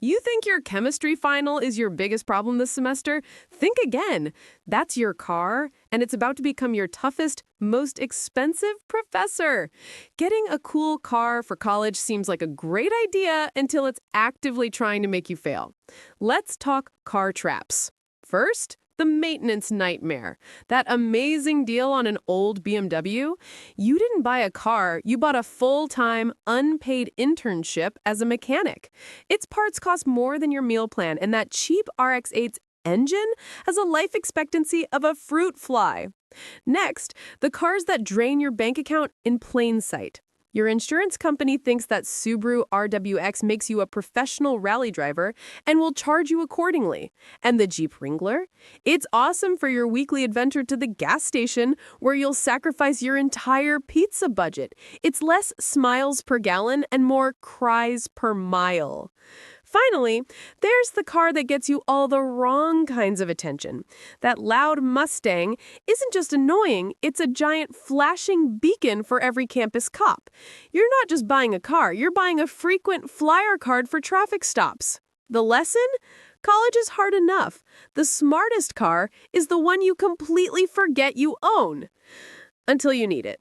You think your chemistry final is your biggest problem this semester? Think again. That's your car, and it's about to become your toughest, most expensive professor. Getting a cool car for college seems like a great idea until it's actively trying to make you fail. Let's talk car traps. First, the maintenance nightmare. That amazing deal on an old BMW? You didn't buy a car, you bought a full-time, unpaid internship as a mechanic. Its parts cost more than your meal plan, and that cheap RX-8's engine has a life expectancy of a fruit fly. Next, the cars that drain your bank account in plain sight. Your insurance company thinks that Subaru RWX makes you a professional rally driver and will charge you accordingly. And the Jeep Wrangler? It's awesome for your weekly adventure to the gas station where you'll sacrifice your entire pizza budget. It's less smiles per gallon and more cries per mile. Finally, there's the car that gets you all the wrong kinds of attention. That loud Mustang isn't just annoying, it's a giant flashing beacon for every campus cop. You're not just buying a car, you're buying a frequent flyer card for traffic stops. The lesson? College is hard enough. The smartest car is the one you completely forget you own. Until you need it.